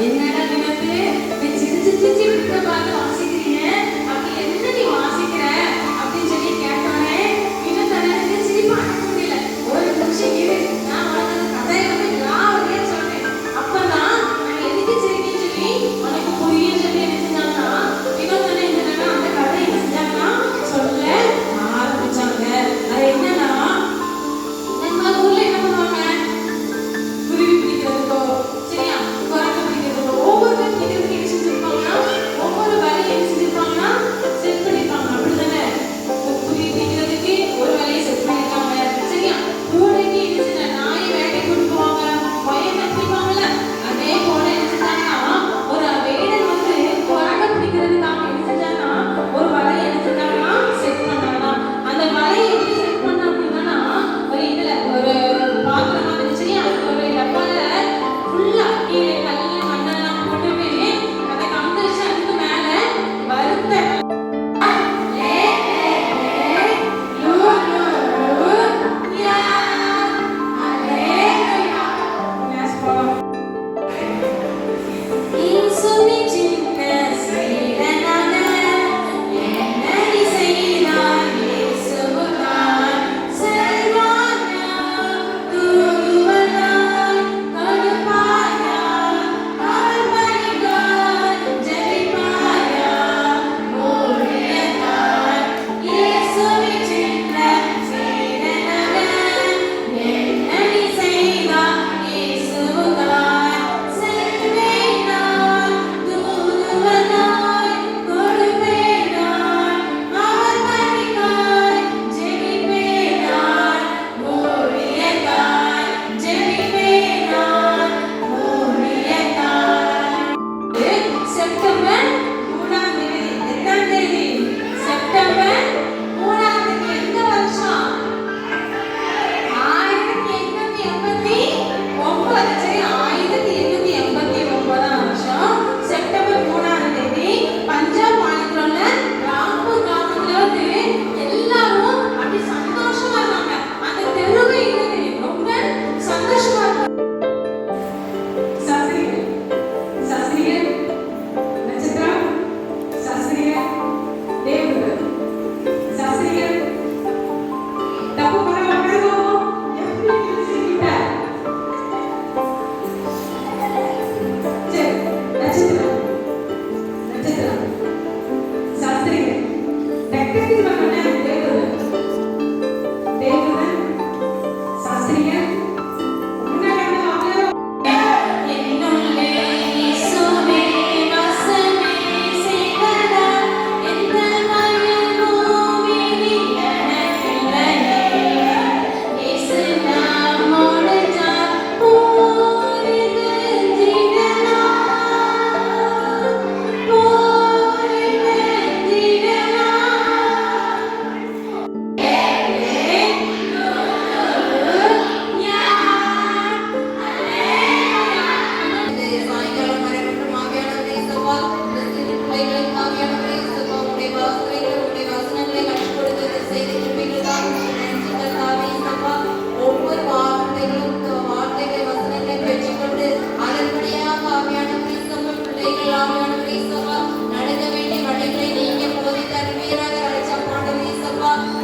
என்னடா வினத்து நீ சிரிச்சு சிரிச்சு விட்டு பார்த்து வாசிக்கிறீங்க, அப்படி என்ன நீ வாசிக்கிற அப்படின்னு சொல்லி கேட்டோன்னே வினத்து எனக்கு சிரிப்பு அடக்க முடியல. ஒரு நிமிஷம் இரு, நான் உனக்கு கதையை வந்து லாவடியா சொல்றேன், அப்பதான் நான் எதுக்கு சிரிக்கன்னு சொல்லி உனக்கு புரியும் சொல்லி என்ன செஞ்சாங்கன்னா வினோத் என்னன்னா அந்த கதை என்ன செஞ்சாங்கன்னா சொல்ல ஆரம்பிச்சாங்க. அது என்னன்னா நம்ம ஊர்ல என்ன பண்ணுவாங்க, குருவி பிடிக்கிறதுக்கோ சரியா குரங்கு பிடிக்கிறதுக்கோ ஒவ்வொரு பிடிக்கிறதுக்கு என்ன செஞ்சிருப்பாங்கன்னா ஒவ்வொரு வலையை என்ன செஞ்சிருப்பாங்கன்னா செட் பண்ணிருப்பாங்க. அப்படித்தானே குருவி பிடிக்கிறதுக்கு ஒரு வலையை செட் பண்ணிருக்காங்க சரியா. பூனைக்கு என்ன செஞ்சா நாயை வேட்டை கொண்டு போவாங்க, பயம் கட்டிப்பாங்கல்ல, அதே போல என்ன செஞ்சாங்கன்னா ஒரு வேடன் வந்து குரங்கு பிடிக்கிறதுக்காக என்ன செஞ்சாங்கன்னா ஒரு வலையை என்ன செஞ்சாங்கன்னா செட் பண்ணாங்க. அந்த வலையை எப்படி செட் பண்ண அப்படின்னா ஒரு இதுல ஒரு பாத்திரம் மாதிரி சரியா ஒரு டப்பால ஃபுல்லா கீழே கல்லு மண்ணெல்லாம் போட்டுட்டு அதை கமுத்து அதுக்கு மேல வறுத்த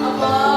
அப்பா